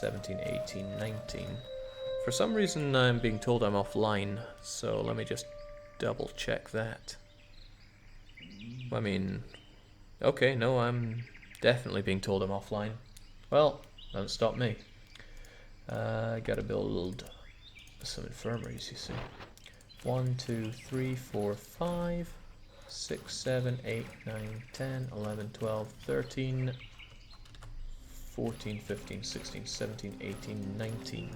17, 18, 19. For some reason I'm being told I'm offline, so let me just double check that. I mean, okay, no, I'm definitely being told I'm offline. Well, don't stop me. I gotta build some infirmaries, you see. 1, 2, 3, 4, 5, 6, 7, 8, 9, 10, 11, 12, 13, 14, 15, 16, 17, 18, 19.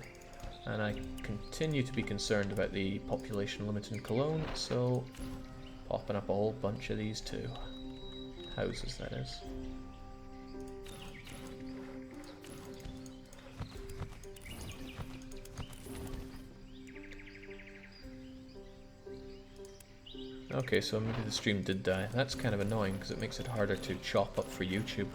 And I continue to be concerned about the population limit in Cologne, so popping up a whole bunch of these too. Houses, that is. Okay, so maybe the stream did die. That's kind of annoying because it makes it harder to chop up for YouTube.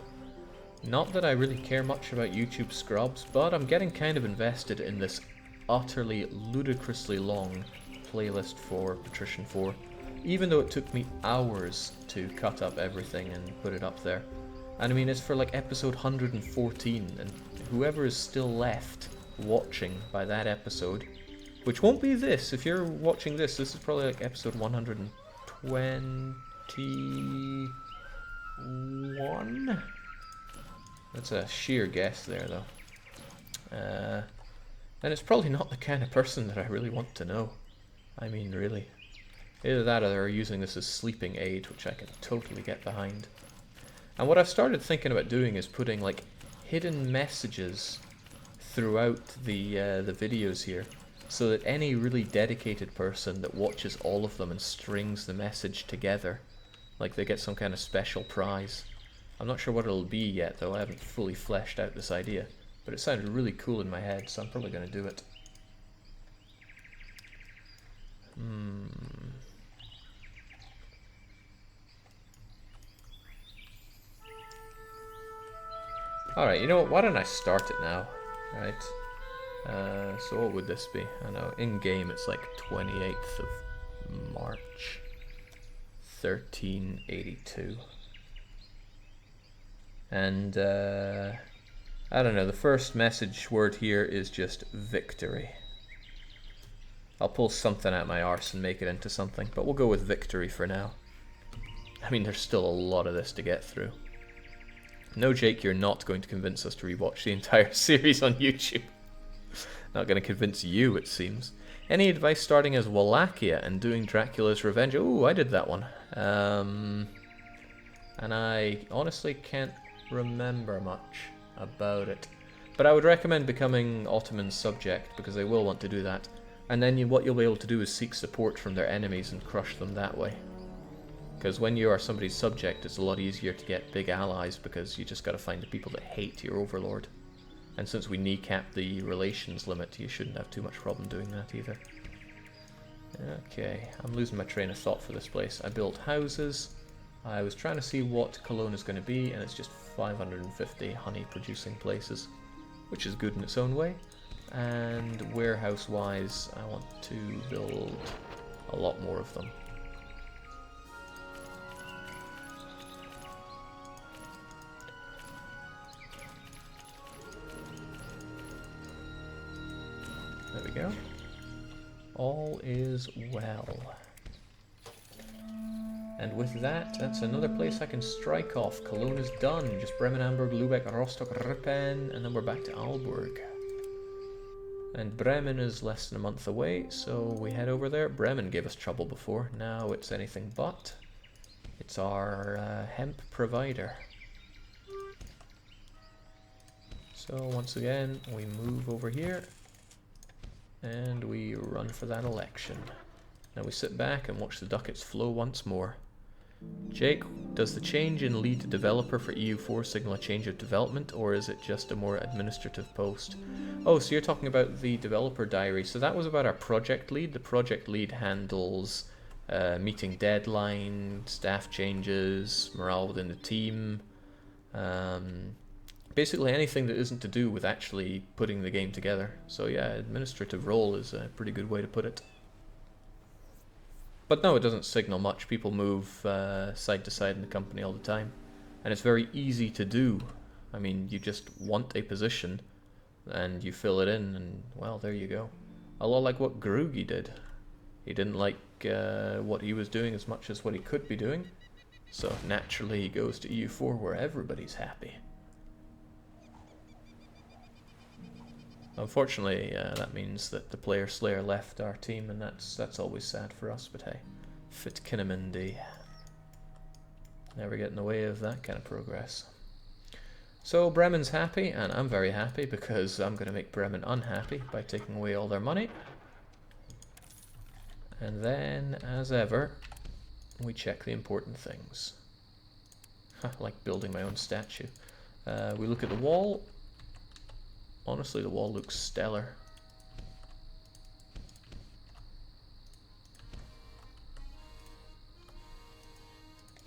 Not that I really care much about YouTube scrubs, but I'm getting kind of invested in this utterly ludicrously long playlist for Patrician 4, even though it took me hours to cut up everything and put it up there. And I mean, it's for like episode 114, and whoever is still left watching by that episode, which won't be this, if you're watching this is probably like episode 121? That's a sheer guess there, though. And it's probably not the kind of person that I really want to know. I mean, really. Either that or they're using this as sleeping aid, which I can totally get behind. And what I've started thinking about doing is putting, like, hidden messages throughout the videos here, so that any really dedicated person that watches all of them and strings the message together, like they get some kind of special prize. I'm not sure what it'll be yet, though. I haven't fully fleshed out this idea. But it sounded really cool in my head, so I'm probably going to do it. Alright, you know what? Why don't I start it now? Right. So what would this be? I know, in-game it's like 28th of March. 1382. And, I don't know, the first message word here is just victory. I'll pull something out my arse and make it into something, but we'll go with victory for now. I mean, there's still a lot of this to get through. No, Jake, you're not going to convince us to rewatch the entire series on YouTube. Not going to convince you, it seems. Any advice starting as Wallachia and doing Dracula's Revenge? Ooh, I did that one. And I honestly can't remember much about it. But I would recommend becoming Ottoman's subject, because they will want to do that. And then what you'll be able to do is seek support from their enemies and crush them that way. Because when you are somebody's subject, it's a lot easier to get big allies, because you just got to find the people that hate your overlord. And since we kneecap the relations limit, you shouldn't have too much problem doing that either. Okay, I'm losing my train of thought for this place. I built houses. I was trying to see what Cologne is going to be, and it's just 550 honey-producing places, which is good in its own way. And warehouse-wise, I want to build a lot more of them. There we go. All is well. And with that, that's another place I can strike off. Cologne is done. Just Bremen, Hamburg, Lubec, Rostock, Rippen, and then we're back to Aalborg. And Bremen is less than a month away, so we head over there. Bremen gave us trouble before. Now it's anything but. It's our hemp provider. So once again, we move over here. And we run for that election. Now we sit back and watch the ducats flow once more. Jake, does the change in lead developer for EU4 signal a change of development, or is it just a more administrative post? Oh, so you're talking about the developer diary. So that was about our project lead. The project lead handles meeting deadline, staff changes, morale within the team, basically anything that isn't to do with actually putting the game together. So yeah, administrative role is a pretty good way to put it. But no, it doesn't signal much. People move side to side in the company all the time. And it's very easy to do. I mean, you just want a position, and you fill it in, and well, there you go. A lot like what Grugi did. He didn't like what he was doing as much as what he could be doing, so naturally he goes to EU4 where everybody's happy. Unfortunately, that means that the player Slayer left our team, and that's always sad for us, but hey, fit Kinemindi. Never get in the way of that kind of progress. So Bremen's happy, and I'm very happy because I'm going to make Bremen unhappy by taking away all their money. And then, as ever, we check the important things. Like building my own statue. We look at the wall. Honestly, the wall looks stellar.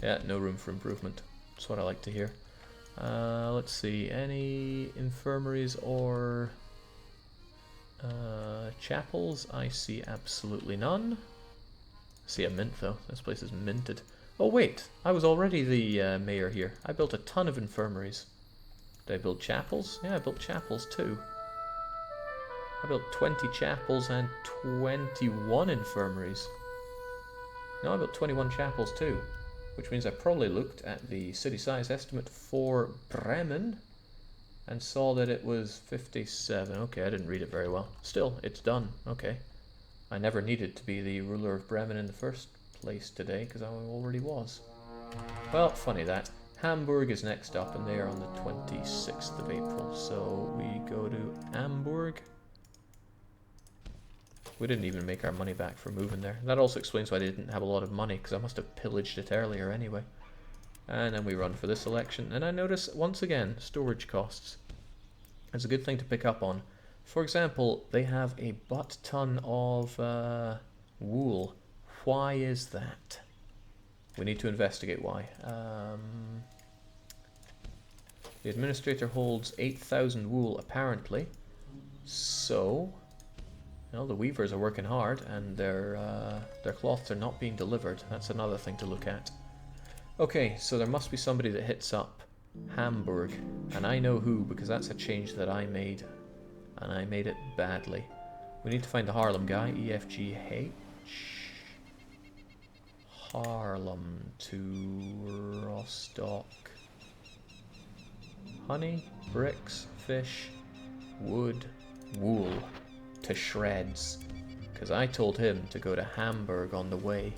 Yeah, no room for improvement. That's what I like to hear. Let's see, any infirmaries or chapels? I see absolutely none. I see a mint though. This place is minted. Oh wait, I was already the mayor here. I built a ton of infirmaries. Did I build chapels? Yeah, I built chapels too. I built 20 chapels and 21 infirmaries. No, I built 21 chapels too. Which means I probably looked at the city size estimate for Bremen and saw that it was 57. Okay, I didn't read it very well. Still, it's done. Okay. I never needed to be the ruler of Bremen in the first place today because I already was. Well, funny that. Hamburg is next up, and they are on the 26th of April. So we go to Hamburg. We didn't even make our money back for moving there. That also explains why I didn't have a lot of money, because I must have pillaged it earlier anyway. And then we run for this election, and I notice, once again, storage costs. It's a good thing to pick up on. For example, they have a butt-ton of wool. Why is that? We need to investigate why. The administrator holds 8,000 wool, apparently. So, well, the weavers are working hard, and their cloths are not being delivered. That's another thing to look at. Okay, so there must be somebody that hits up Hamburg, and I know who, because that's a change that I made, and I made it badly. We need to find the Haarlem guy, EFGH. Haarlem to Rostock. Honey, bricks, fish, wood, wool to shreds. Because I told him to go to Hamburg on the way.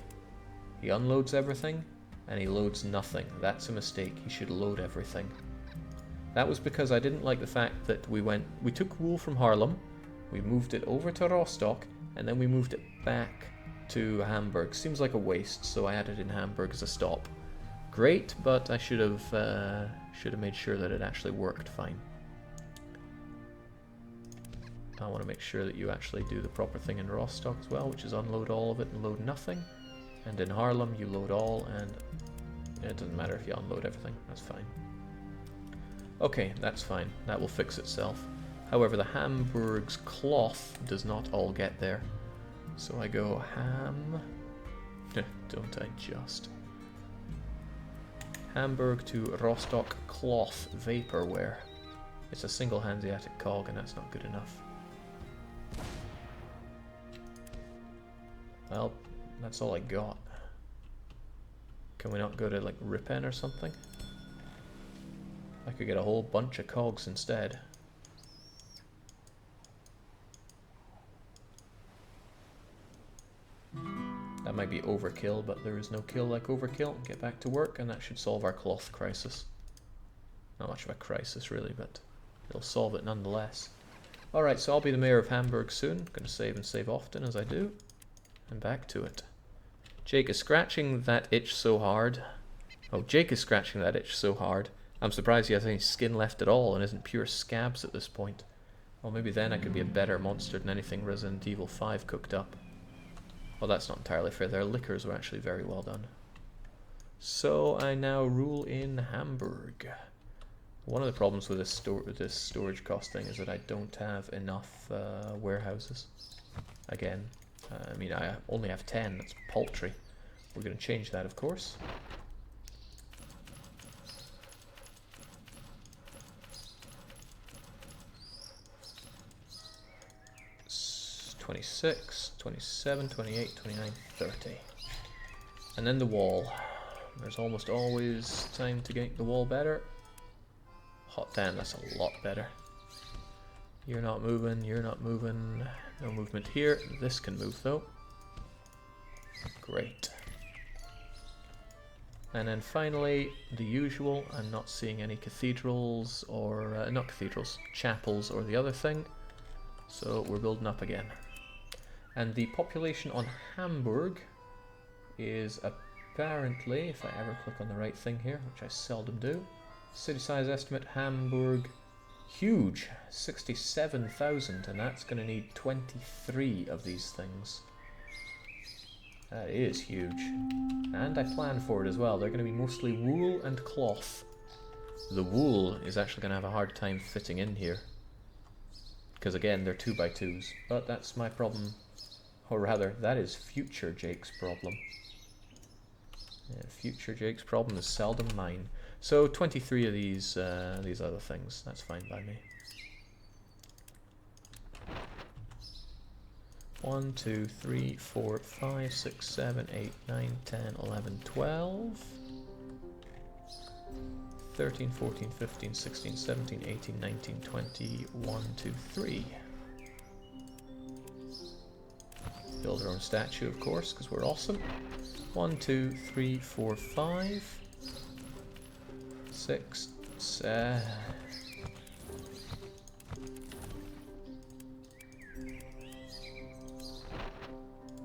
He unloads everything, and he loads nothing. That's a mistake. He should load everything. That was because I didn't like the fact that we took wool from Haarlem, we moved it over to Rostock, and then we moved it back to Hamburg. Seems like a waste, so I added in Hamburg as a stop. Great, but I should have made sure that it actually worked fine. I want to make sure that you actually do the proper thing in Rostock as well, which is unload all of it and load nothing. And in Haarlem, you load all, and it doesn't matter if you unload everything. That's fine. Okay, that's fine. That will fix itself. However, the Hamburg's cloth does not all get there. So I go don't I just. Hamburg to Rostock cloth vaporware. It's a single Hanseatic cog, and that's not good enough. Well, that's all I got. Can we not go to like Ripen or something? I could get a whole bunch of cogs instead. That might be overkill, but there is no kill like overkill. Get back to work, and that should solve our cloth crisis. Not much of a crisis really, but it'll solve it nonetheless. Alright, so I'll be the mayor of Hamburg soon. Gonna save and save often as I do. And back to it. Jake is scratching that itch so hard. Oh, Jake is scratching that itch so hard. I'm surprised he has any skin left at all and isn't pure scabs at this point. Well, maybe then I could be a better monster than anything Resident Evil 5 cooked up. Well, that's not entirely fair. Their liquors were actually very well done. So I now rule in Hamburg. One of the problems with this storage cost thing is that I don't have enough warehouses. Again, I mean, I only have 10. That's paltry. We're going to change that, of course. 26, 27, 28, 29, 30. And then the wall. There's almost always time to get the wall better. Hot damn, that's a lot better. You're not moving, you're not moving. No movement here. This can move though. Great. And then finally, the usual. I'm not seeing any cathedrals or, not cathedrals, chapels or the other thing. So we're building up again. And the population on Hamburg is apparently, if I ever click on the right thing here, which I seldom do, city size estimate, Hamburg, huge, 67,000, and that's going to need 23 of these things. That is huge. And I planned for it as well. They're going to be mostly wool and cloth. The wool is actually going to have a hard time fitting in here. Because again, they're 2x2s. But that's my problem. Or rather, that is future Jake's problem. Yeah, future Jake's problem is seldom mine. So 23 of these other things. That's fine by me. 1, 2, 3, 4, 5, 6, 7, 8, 9, 10, 11, 12, 13, 14, 15, 16, 17, 18, 19, 20, 1, 2, 3. Build our own statue, of course, because we're awesome. 1, 2, 3, 4, 5, 6, 7.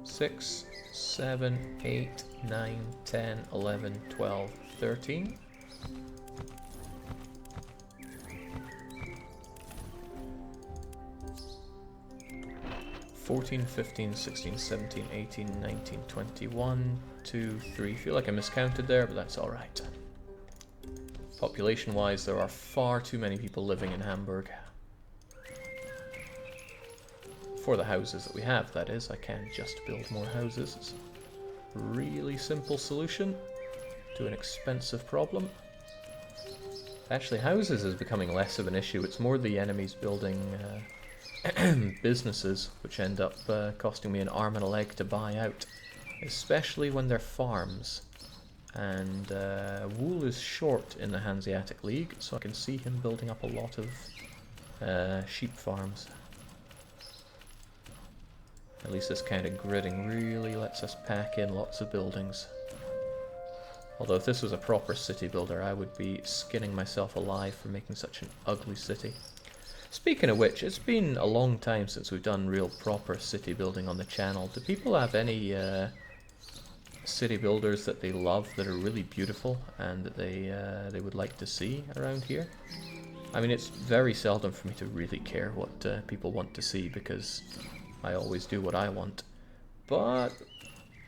6, 7, 8, 9, 10, 11, 12, 13. (14, 15, 16, 17, 18, 19, 21, 2, 3. I feel like I miscounted there, but that's alright. Population-wise, there are far too many people living in Hamburg. For the houses that we have, that is. I can just build more houses. It's a really simple solution to an expensive problem. Actually, houses is becoming less of an issue. It's more the enemies building businesses, which end up costing me an arm and a leg to buy out. Especially when they're farms. And wool is short in the Hanseatic League, so I can see him building up a lot of sheep farms. At least this kind of gridding really lets us pack in lots of buildings. Although if this was a proper city builder, I would be skinning myself alive for making such an ugly city. Speaking of which, it's been a long time since we've done real proper city building on the channel. Do people have any city builders that they love that are really beautiful and that they would like to see around here? I mean, it's very seldom for me to really care what people want to see because I always do what I want, but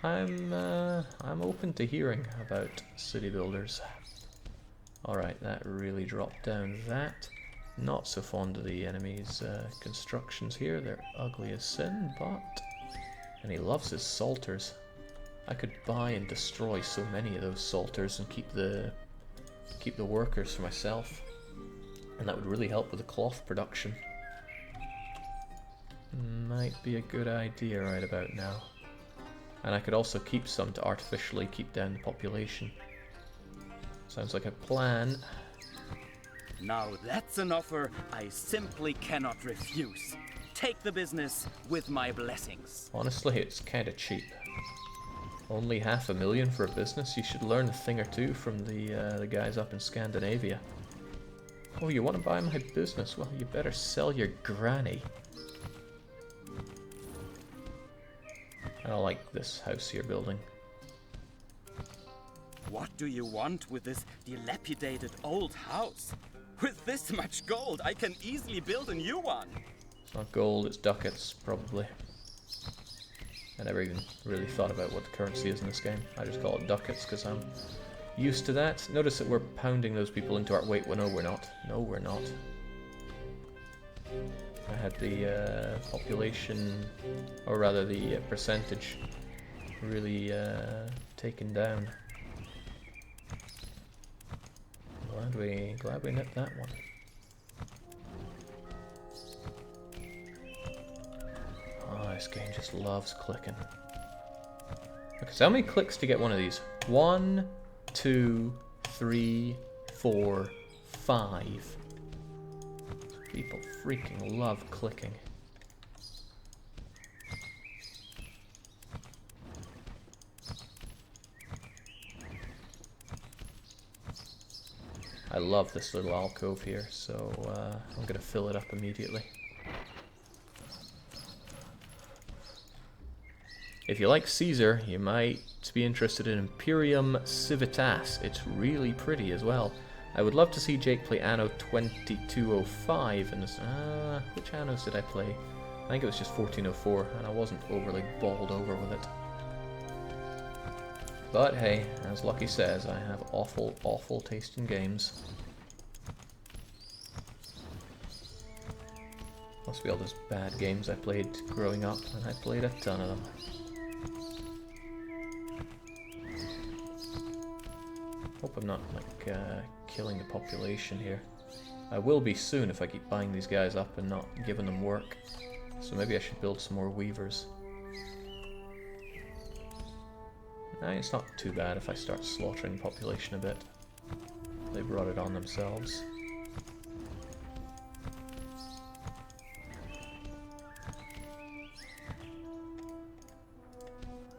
I'm open to hearing about city builders. Alright, that really dropped down that. Not so fond of the enemy's constructions here. They're ugly as sin, but... And he loves his salters. I could buy and destroy so many of those salters and keep the workers for myself. And that would really help with the cloth production. Might be a good idea right about now. And I could also keep some to artificially keep down the population. Sounds like a plan. Now that's an offer I simply cannot refuse. Take the business with my blessings. Honestly, it's kind of cheap. Only $500,000 for a business? You should learn a thing or two from the guys up in Scandinavia. Oh, you want to buy my business? Well, you better sell your granny. I don't like this house you're building. What do you want with this dilapidated old house? With this much gold, I can easily build a new one. It's not gold, it's ducats, probably. I never even really thought about what the currency is in this game. I just call it ducats because I'm used to that. Notice that we're pounding those people into our... Wait, well, no, we're not. No, we're not. I had the population, or rather the percentage, really taken down. Glad we nipped that one. Oh, this game just loves clicking. Okay, so how many clicks to get one of these? 1, 2, 3, 4, 5. People freaking love clicking. I love this little alcove here, so I'm going to fill it up immediately. If you like Caesar, you might be interested in Imperium Civitas. It's really pretty as well. I would love to see Jake play Anno 2205 in this. Which Annos did I play? I think it was just 1404, and I wasn't overly bowled over with it. But hey, as Lucky says, I have awful, awful taste in games. Must be all those bad games I played growing up, and I played a ton of them. Hope I'm not, like, killing the population here. I will be soon if I keep buying these guys up and not giving them work. So maybe I should build some more weavers. Nah, it's not too bad if I start slaughtering the population a bit. They brought it on themselves.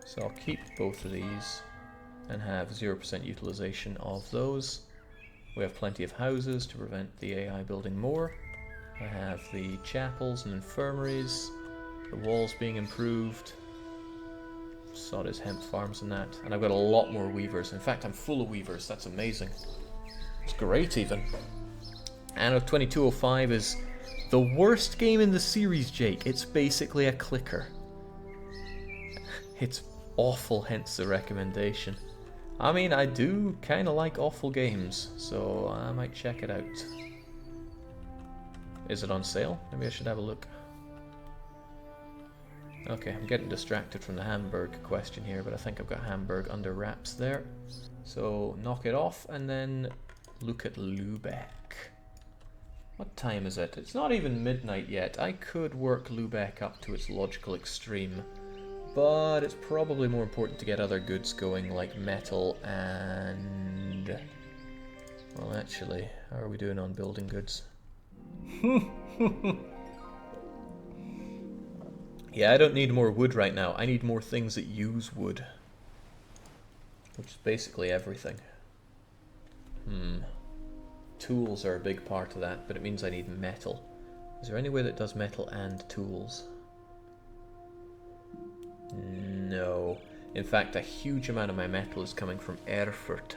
So I'll keep both of these and have 0% utilization of those. We have plenty of houses to prevent the AI building more. I have the chapels and infirmaries, the walls being improved, sod his hemp farms and that, and I've got a lot more weavers. In fact, I'm full of weavers. That's amazing. It's great even. Anno 2205 is the worst game in the series, Jake. It's basically a clicker. It's awful, hence the recommendation. I mean, I do kind of like awful games, so I might check it out. Is it on sale? Maybe I should have a look. Okay, I'm getting distracted from the Hamburg question here, but I think I've got Hamburg under wraps there. So knock it off and then look at Lubec. What time is it? It's not even midnight yet. I could work Lubec up to its logical extreme, but it's probably more important to get other goods going like metal and... Well, actually, how are we doing on building goods? Yeah, I don't need more wood right now. I need more things that use wood. Which is basically everything. Tools are a big part of that, but it means I need metal. Is there any way that does metal and tools? No. In fact, a huge amount of my metal is coming from Erfurt.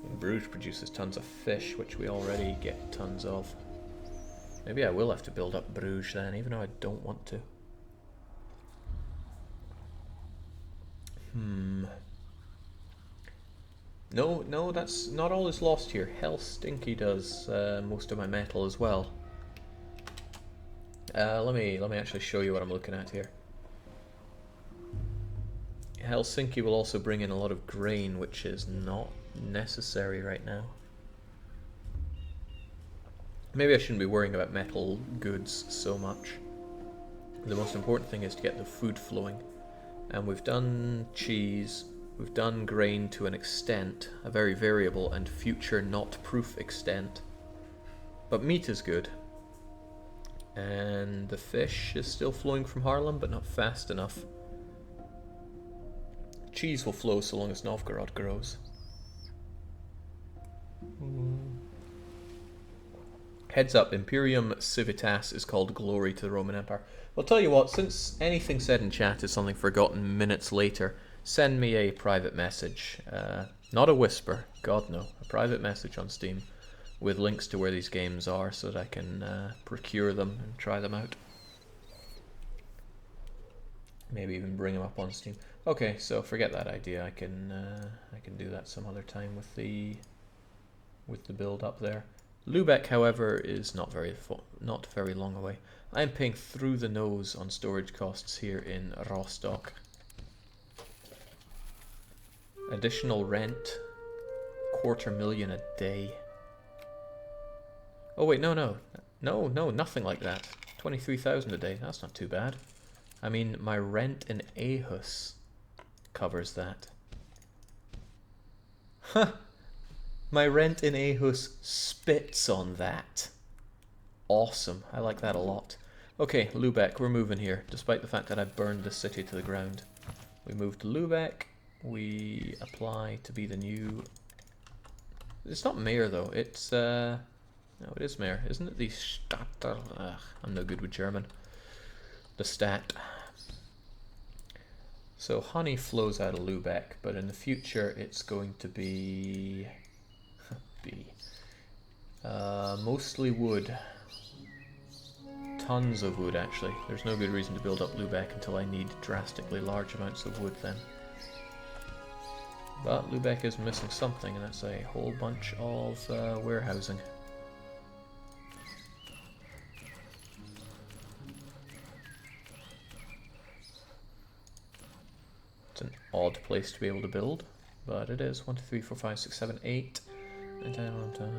And Bruges produces tons of fish, which we already get tons of. Maybe I will have to build up Bruges then, even though I don't want to. No, that's not all is lost here. Helsinki does most of my metal as well. Let me actually show you what I'm looking at here. Helsinki will also bring in a lot of grain, which is not necessary right now. Maybe I shouldn't be worrying about metal goods so much. The most important thing is to get the food flowing. And we've done cheese, we've done grain to an extent, a very variable and future not proof extent. But meat is good. And the fish is still flowing from Haarlem, but not fast enough. Cheese will flow so long as Novgorod grows. Heads up, Imperium Civitas is called Glory to the Roman Empire. Well, tell you what, since anything said in chat is something forgotten minutes later, send me a private message. Not a whisper, God no. A private message on Steam with links to where these games are so that I can procure them and try them out. Maybe even bring them up on Steam. Okay, so forget that idea. I can do that some other time with the build up there. Lubec, however, is not very long away. I am paying through the nose on storage costs here in Rostock. Additional rent, $250,000 a day. Oh wait, no, nothing like that. 23,000 a day, that's not too bad. I mean, my rent in Aarhus covers that. Huh! My rent in Aarhus spits on that. Awesome, I like that a lot. Okay, Lubec, we're moving here, despite the fact that I burned the city to the ground. We move to Lubec, we apply to be the new... It's not mayor though, it's no, it is mayor, isn't it? The Stadt... I'm no good with German. The Stat. So honey flows out of Lubec, but in the future it's going to be... mostly wood. Tons of wood, actually. There's no good reason to build up Lubec until I need drastically large amounts of wood then. But Lubec is missing something, and that's a whole bunch of warehousing. It's an odd place to be able to build, but it is. 1, 2, 3, 4, 5, 6, 7, 8, 9, 10, 11, 12.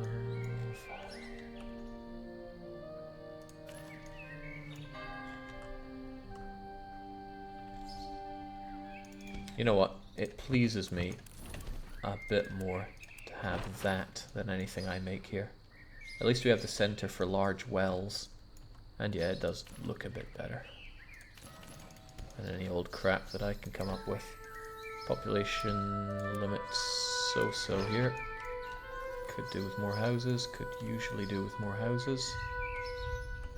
You know what? It pleases me a bit more to have that than anything I make here. At least we have the center for large wells. And yeah, it does look a bit better than any old crap that I can come up with. Population limits so-so here. Could do with more houses, could usually do with more houses.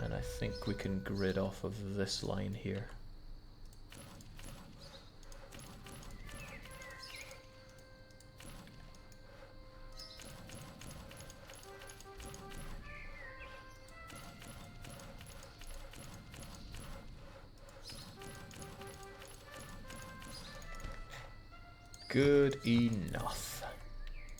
And I think we can grid off of this line here. Good enough.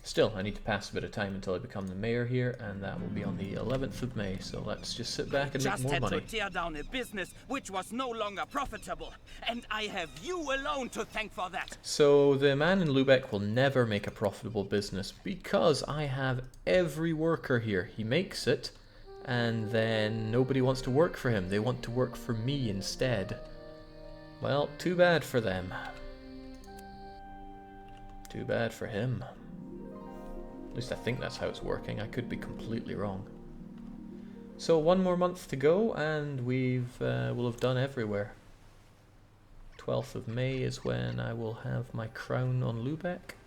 Still, I need to pass a bit of time until I become the mayor here, and that will be on the 11th of May, so let's just sit back and make more money. Just had to tear down a business which was no longer profitable, and I have you alone to thank for that. So the man in Lubec will never make a profitable business because I have every worker here. He makes it, and then nobody wants to work for him. They want to work for me instead. Well, too bad for them. Too bad for him. At least I think that's how it's working. I could be completely wrong. So 1 more month to go, and we'll have done everywhere. 12th of May is when I will have my crown on Lubec.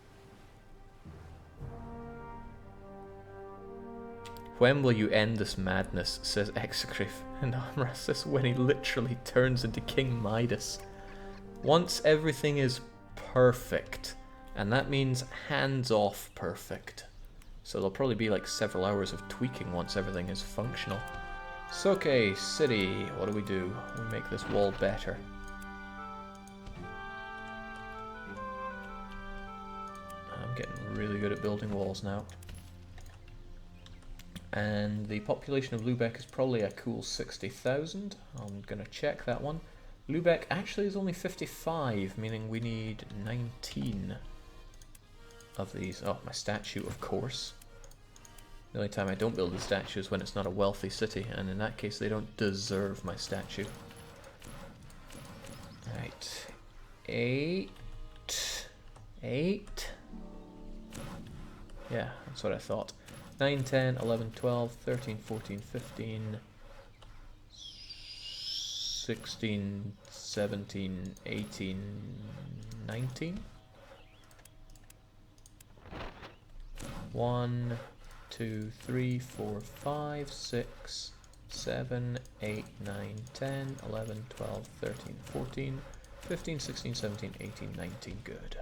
When will you end this madness, says Execrif, and Amras says when he literally turns into King Midas. Once everything is perfect. And that means hands-off perfect. So there'll probably be like several hours of tweaking once everything is functional. So okay, city, what do? We make this wall better. I'm getting really good at building walls now. And the population of Lubec is probably a cool 60,000. I'm gonna check that one. Lubec actually is only 55, meaning we need 19. Of these. Oh, my statue, of course. The only time I don't build a statue is when it's not a wealthy city, and in that case they don't deserve my statue. Right. 8. Yeah, that's what I thought. 9, 10, 11, 12, 13, 14, 15, 16, 17, 18, 19? 1, 2, 3, 4, 5, 6, 7, 8, 9, 10, 11, 12, 13, 14, 15, 16, 17, 18, 19. Good.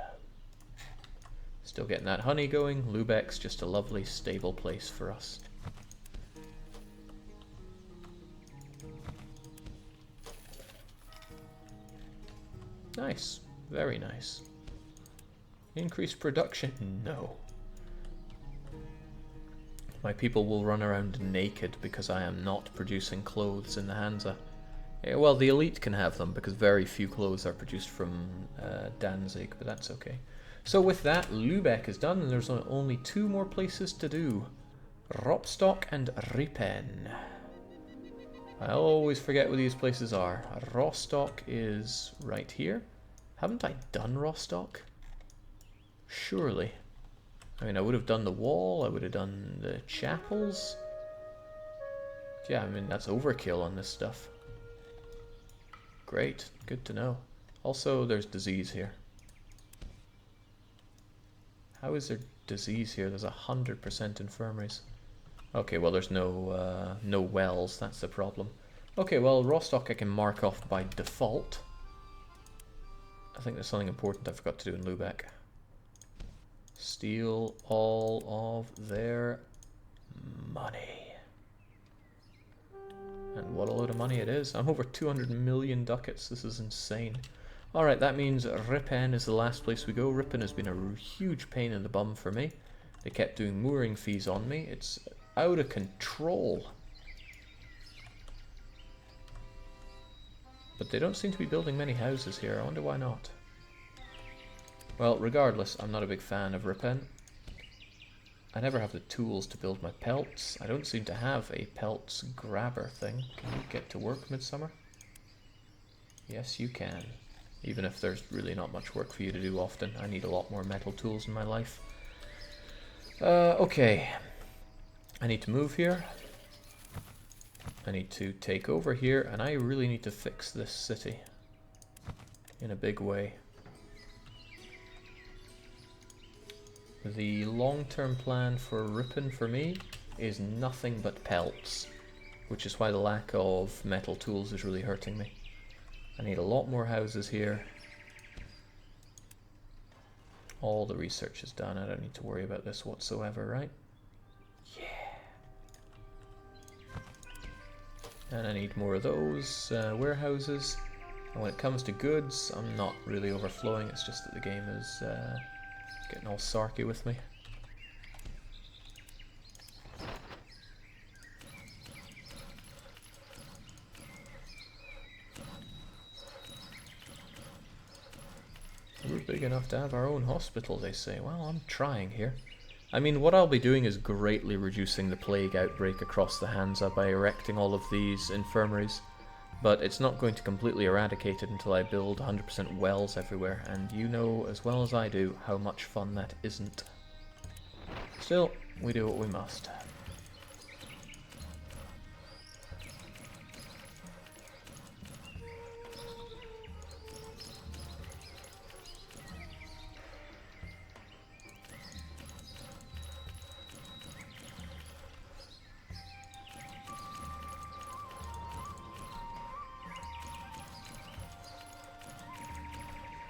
Still getting that honey going. Lubec's just a lovely, stable place for us. Nice. Very nice. Increased production? No. My people will run around naked because I am not producing clothes in the Hansa. Yeah, well, the elite can have them because very few clothes are produced from Danzig, but that's okay. So with that, Lubec is done, and there's only 2 more places to do. Ropstock and Ripen. I always forget where these places are. Rostock is right here. Haven't I done Rostock? Surely. I mean, I would have done the wall, I would have done the chapels. Yeah, I mean, that's overkill on this stuff. Great, good to know. Also, there's disease here. How is there disease here? There's 100% infirmaries. Okay, well, there's no wells, that's the problem. Okay, well, Rostock I can mark off by default. I think there's something important I forgot to do in Lubec. Steal all of their money. And what a load of money it is. I'm over 200 million ducats. This is insane. Alright, that means Ripon is the last place we go. Ripon has been a huge pain in the bum for me. They kept doing mooring fees on me. It's out of control. But they don't seem to be building many houses here. I wonder why not. Well, regardless, I'm not a big fan of Ripon. I never have the tools to build my pelts. I don't seem to have a pelts grabber thing. Can you get to work, Midsummer? Yes, you can. Even if there's really not much work for you to do often. I need a lot more metal tools in my life. Okay. I need to move here. I need to take over here, and I really need to fix this city in a big way. The long-term plan for Ripon for me is nothing but pelts, which is why the lack of metal tools is really hurting me. I need a lot more houses here. All the research is done. I don't need to worry about this whatsoever, right? Yeah. And I need more of those warehouses. And when it comes to goods, I'm not really overflowing. It's just that the game is getting all sarky with me. We're big enough to have our own hospital, they say. Well, I'm trying here. I mean, what I'll be doing is greatly reducing the plague outbreak across the Hansa by erecting all of these infirmaries. But it's not going to completely eradicate it until I build 100% wells everywhere, and you know as well as I do how much fun that isn't. Still, we do what we must.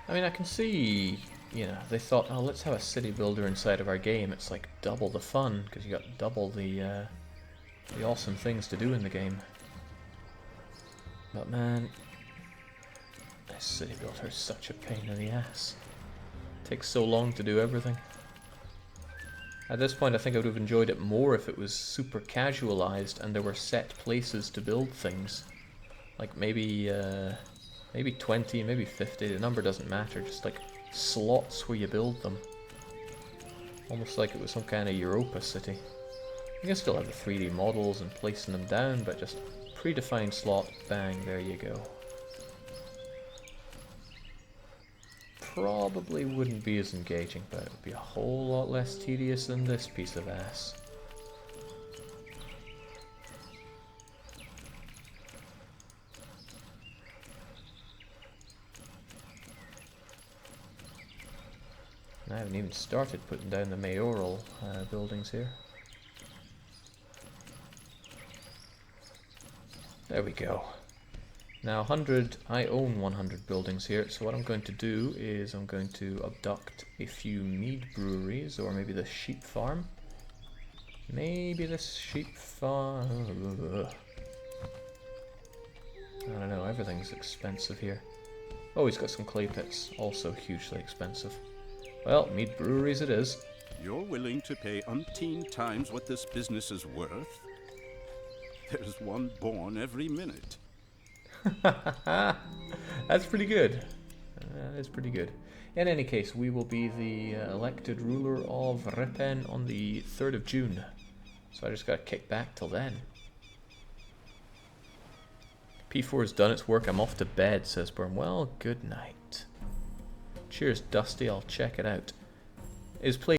I mean, I can see, you know, they thought, oh, let's have a city builder inside of our game. It's like double the fun, because you got double the awesome things to do in the game. But man, this city builder is such a pain in the ass. It takes so long to do everything. At this point, I think I would have enjoyed it more if it was super casualized and there were set places to build things. Like maybe 20, maybe 50, the number doesn't matter, just like slots where you build them. Almost like it was some kind of Europa city. You can still have the 3D models and placing them down, but just predefined slot, bang, there you go. Probably wouldn't be as engaging, but it would be a whole lot less tedious than this piece of ass. And I haven't even started putting down the mayoral buildings here. There we go. Now 100, I own 100 buildings here, so what I'm going to do is I'm going to abduct a few mead breweries, or maybe the sheep farm. Maybe this sheep farm... I don't know, everything's expensive here. Oh, he's got some clay pits, also hugely expensive. Well, mead breweries it is. You're willing to pay umpteen times what this business is worth? There's one born every minute. That's pretty good. That is pretty good. In any case, we will be the elected ruler of Ripon on the 3rd of June. So I just gotta kick back till then. P4's done its work. I'm off to bed, says Burn. Well, good night. Cheers, Dusty. I'll check it out. Is play